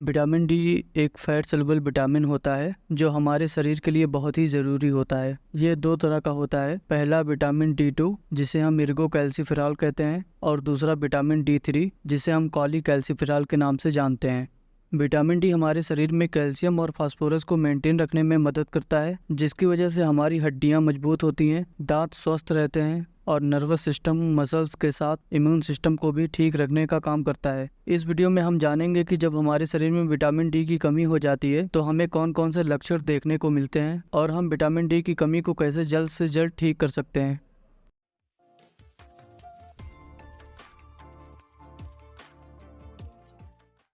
Vitamin D एक fat soluble vitamin होता है जो हमारे शरीर के लिए बहुत ही ज़रूरी होता है। ये दो तरह का होता है। पहला विटामिन D2 जिसे हम इर्गो कैल्सीफेरॉल कहते हैं और दूसरा विटामिन D3 जिसे हम कॉली कैल्सीफेरॉल के नाम से जानते हैं। विटामिन डी हमारे शरीर में कैल्शियम और फास्फोरस को मेंटेन रखने में मदद करता है, जिसकी वजह से हमारी हड्डियां मजबूत होती हैं, दांत स्वस्थ रहते हैं और नर्वस सिस्टम, मसल्स के साथ इम्यून सिस्टम को भी ठीक रखने का काम करता है। इस वीडियो में हम जानेंगे कि जब हमारे शरीर में विटामिन डी की कमी हो जाती है तो हमें कौन कौन से लक्षण देखने को मिलते हैं और हम विटामिन डी की कमी को कैसे जल्द से जल्द ठीक कर सकते हैं।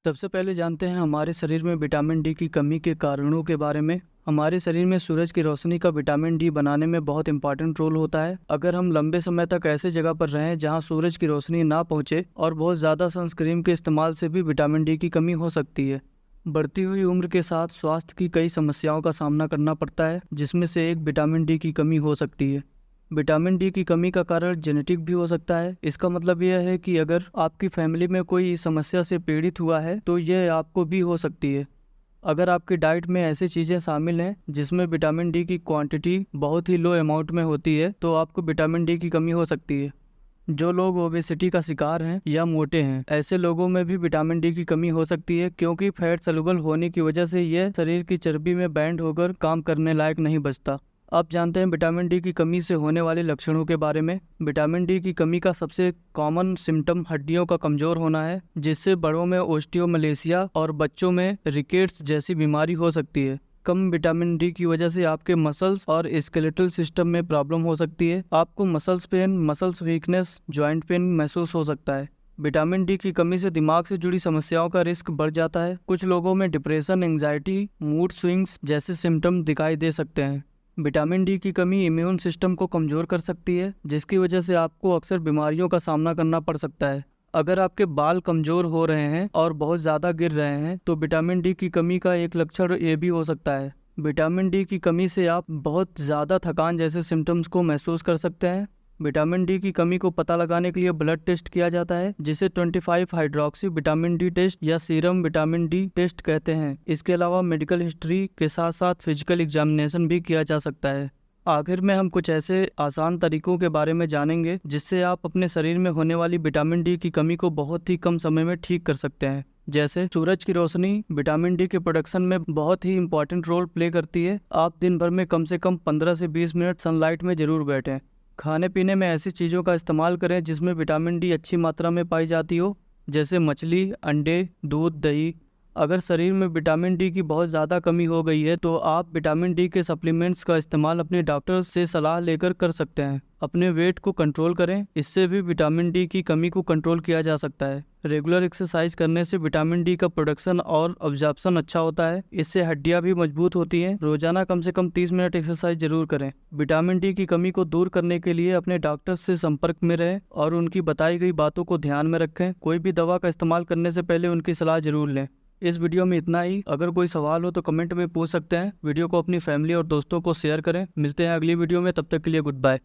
सबसे पहले जानते हैं हमारे शरीर में विटामिन डी की कमी के कारणों के बारे में। हमारे शरीर में सूरज की रोशनी का विटामिन डी बनाने में बहुत इंपॉर्टेंट रोल होता है। अगर हम लंबे समय तक ऐसे जगह पर रहें जहां सूरज की रोशनी ना पहुंचे और बहुत ज़्यादा सनस्क्रीन के इस्तेमाल से भी विटामिन डी की कमी हो सकती है। बढ़ती हुई उम्र के साथ स्वास्थ्य की कई समस्याओं का सामना करना पड़ता है, जिसमें से एक विटामिन डी की कमी हो सकती है। विटामिन डी की कमी का कारण जेनेटिक भी हो सकता है। इसका मतलब यह है कि अगर आपकी फैमिली में कोई इस समस्या से पीड़ित हुआ है तो यह आपको भी हो सकती है। अगर आपकी डाइट में ऐसी चीज़ें शामिल हैं जिसमें विटामिन डी की क्वांटिटी बहुत ही लो अमाउंट में होती है तो आपको विटामिन डी की कमी हो सकती है। जो लोग ओबेसिटी का शिकार हैं या मोटे हैं, ऐसे लोगों में भी विटामिन डी की कमी हो सकती है, क्योंकि फैट सॉल्युबल होने की वजह से यह शरीर की चर्बी में बैंड होकर काम करने लायक नहीं बचता। अब जानते हैं विटामिन डी की कमी से होने वाले लक्षणों के बारे में। विटामिन डी की कमी का सबसे कॉमन सिम्टम हड्डियों का कमजोर होना है, जिससे बड़ों में ओस्टियोमलेशिया और बच्चों में रिकेट्स जैसी बीमारी हो सकती है। कम विटामिन डी की वजह से आपके मसल्स और स्केलेटल सिस्टम में प्रॉब्लम हो सकती है। आपको muscles pain, muscles weakness, joint pain महसूस हो सकता है। विटामिन डी की कमी से दिमाग से जुड़ी समस्याओं का रिस्क बढ़ जाता है। कुछ लोगों में डिप्रेशन, एंग्जाइटी, मूड स्विंग्स जैसे सिम्टम दिखाई दे सकते हैं। विटामिन डी की कमी इम्यून सिस्टम को कमज़ोर कर सकती है, जिसकी वजह से आपको अक्सर बीमारियों का सामना करना पड़ सकता है। अगर आपके बाल कमज़ोर हो रहे हैं और बहुत ज़्यादा गिर रहे हैं तो विटामिन डी की कमी का एक लक्षण ये भी हो सकता है। विटामिन डी की कमी से आप बहुत ज़्यादा थकान जैसे सिम्टम्स को महसूस कर सकते हैं। विटामिन डी की कमी को पता लगाने के लिए ब्लड टेस्ट किया जाता है, जिसे 25 हाइड्रोक्सी विटामिन डी टेस्ट या सीरम विटामिन डी टेस्ट कहते हैं। इसके अलावा मेडिकल हिस्ट्री के साथ साथ फिजिकल एग्जामिनेशन भी किया जा सकता है। आखिर में हम कुछ ऐसे आसान तरीकों के बारे में जानेंगे जिससे आप अपने शरीर में होने वाली विटामिन डी की कमी को बहुत ही कम समय में ठीक कर सकते हैं। जैसे सूरज की रोशनी विटामिन डी के प्रोडक्शन में बहुत ही इंपॉर्टेंट रोल प्ले करती है। आप दिन भर में कम से कम 15 से 20 मिनट सनलाइट में जरूर बैठें। खाने पीने में ऐसी चीज़ों का इस्तेमाल करें जिसमें विटामिन डी अच्छी मात्रा में पाई जाती हो, जैसे मछली, अंडे, दूध, दही। अगर शरीर में विटामिन डी की बहुत ज़्यादा कमी हो गई है तो आप विटामिन डी के सप्लीमेंट्स का इस्तेमाल अपने डॉक्टर से सलाह लेकर कर सकते हैं। अपने वेट को कंट्रोल करें, इससे भी विटामिन डी की कमी को कंट्रोल किया जा सकता है। रेगुलर एक्सरसाइज करने से विटामिन डी का प्रोडक्शन और अब्जॉर्प्शन अच्छा होता है। इससे हड्डियां भी मजबूत होती हैं। रोजाना कम से कम 30 मिनट एक्सरसाइज जरूर करें। विटामिन डी की कमी को दूर करने के लिए अपने डॉक्टर से संपर्क में रहें और उनकी बताई गई बातों को ध्यान में रखें। कोई भी दवा का इस्तेमाल करने से पहले उनकी सलाह जरूर लें। इस वीडियो में इतना ही। अगर कोई सवाल हो तो कमेंट में पूछ सकते हैं। वीडियो को अपनी फैमिली और दोस्तों को शेयर करें। मिलते हैं अगली वीडियो में, तब तक के लिए गुड बाय।